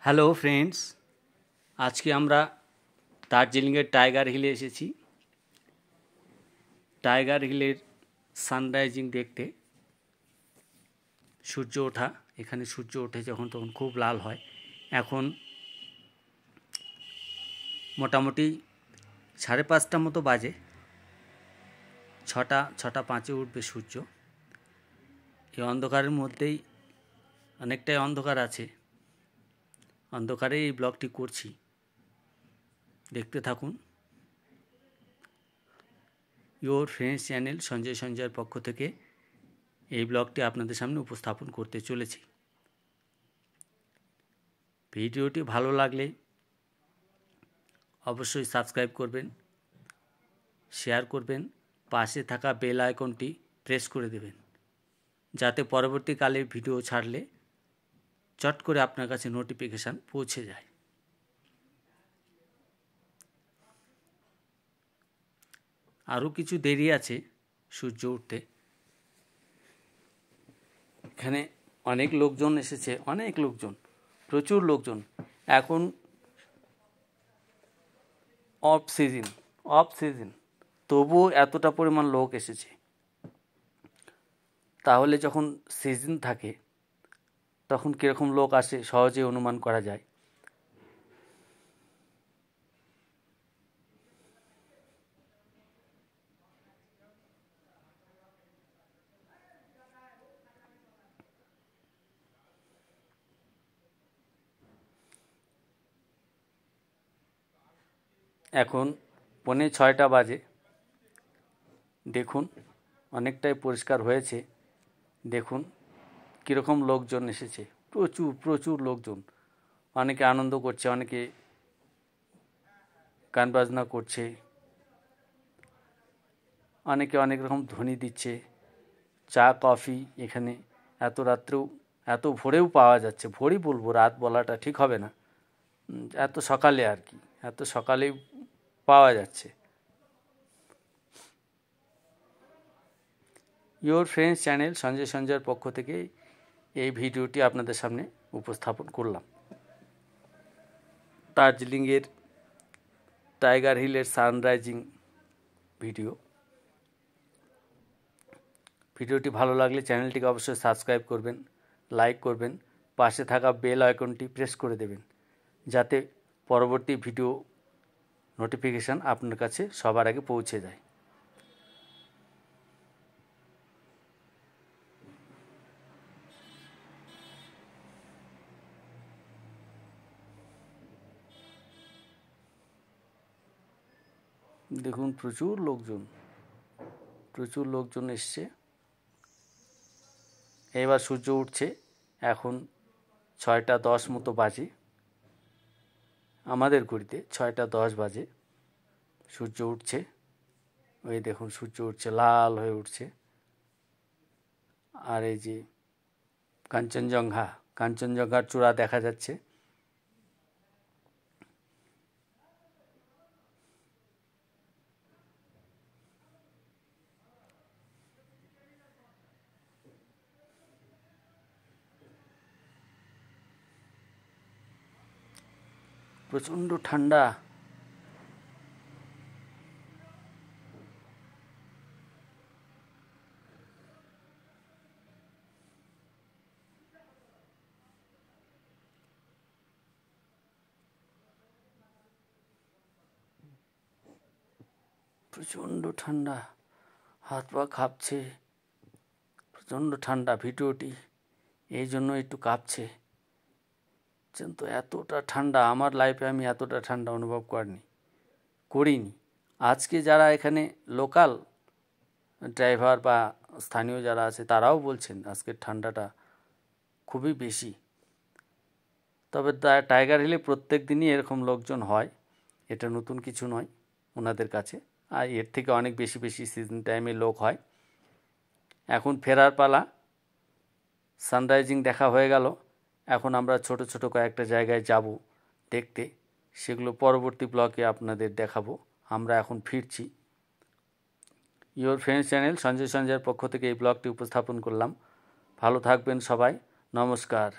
Hello friends, আজকে আমরা দার্জিলিংয়ের টাইগার হিলে এসেছি। টাইগার হিলের সানরাইজিং দেখতে। সূর্য ওঠা, এখানে সূর্য ওঠে যখন তখন খুব লাল হয়। এখন মোটামুটি 5:30 মতো বাজে। 6:05 উঠবে সূর্য। এই অন্ধকারের মধ্যেই, অনেকটাই অন্ধকার আছে, অন্ধকারে এই ব্লগটি করছি, দেখতে থাকুন। ইয়োর ফ্রেন্ডস চ্যানেল সঞ্জয়ের পক্ষ থেকে এই ব্লগটি আপনাদের সামনে উপস্থাপন করতে চলেছি। ভিডিওটি ভালো লাগলে অবশ্যই সাবস্ক্রাইব করবেন, শেয়ার করবেন, পাশে থাকা বেল আইকনটি প্রেস করে দেবেন, যাতে পরবর্তীকালে ভিডিও ছাড়লে চট করে আপনার কাছে নোটিফিকেশান পৌঁছে যায়। আরও কিছু দেরি আছে সূর্য উঠতে। এখানে অনেক লোকজন এসেছে, প্রচুর লোকজন। এখন অফ সিজন, তবুও এতটা পরিমাণ লোক এসেছে। তাহলে যখন সিজন থাকে তখন কীরকম লোক আসে সহজেই অনুমান করা যায়। এখন 5:45 বাজে। দেখুন, অনেকটাই পরিষ্কার হয়েছে। দেখুন কীরকম লোকজন এসেছে, প্রচুর লোকজন। অনেকে আনন্দ করছে, অনেকে গান বাজনা করছে, অনেকে অনেক রকম ধ্বনি দিচ্ছে। চা কফি এখানে এত রাত্রেও, এত ভোরেও পাওয়া যাচ্ছে। ভোরই বলবো, রাত বলাটা ঠিক হবে না, এত সকালে আর কি, এত সকালেই পাওয়া যাচ্ছে। ইয়োর ফ্রেন্ডস চ্যানেল সঞ্জয়ের পক্ষ থেকে এই ভিডিওটি আপনাদের সামনে উপস্থাপন করলাম। দার্জিলিংয়ের টাইগার হিলের সানরাইজিং ভিডিওটি ভালো লাগলে চ্যানেলটিকে অবশ্যই সাবস্ক্রাইব করবেন, লাইক করবেন, পাশে থাকা বেল আইকনটি প্রেস করে দেবেন, যাতে পরবর্তী ভিডিও নোটিফিকেশান আপনার কাছে সবার আগে পৌঁছে যায়। দেখুন প্রচুর লোকজন এসছে। এবার সূর্য উঠছে। এখন 6:10 মতো বাজে, আমাদের ঘড়িতে 6:10 বাজে। সূর্য উঠছে, ওই দেখুন সূর্য উঠছে, লাল হয়ে উঠছে। আর এই যে কাঞ্চনজঙ্ঘার চূড়া দেখা যাচ্ছে। প্রচণ্ড ঠান্ডা। প্রচণ্ড ঠান্ডা, হাত পা কাঁপছে। প্রচণ্ড ঠান্ডা। ভিডিওটি এই জন্য একটু কাঁপছে, কিন্তু এতটা ঠান্ডা আমার লাইফে আমি এতটা ঠান্ডা অনুভব করিনি। আজকে যারা এখানে লোকাল ড্রাইভার বা স্থানীয় যারা আছে তারাও বলছেন আজকের ঠান্ডাটা খুবই বেশি। তবে টাইগার হিলে প্রত্যেক দিনই এরকম লোকজন হয়, এটা নতুন কিছু নয় ওনাদের কাছে। আর এর থেকে অনেক বেশি সিজন টাইমে লোক হয়। এখন ফেরার পালা। সানরাইজিং দেখা হয়ে গেল। এখন আমরা ছোট কয়েকটা জায়গায় যাব দেখতে, সেগুলো পরবর্তী ব্লগে আপনাদের দেখাবো। আমরা এখন ফিরছি। ইয়োর ফ্রেন্ডস চ্যানেল সঞ্জয়ের পক্ষ থেকে এই ব্লগটি উপস্থাপন করলাম। ভালো থাকবেন সবাই, নমস্কার।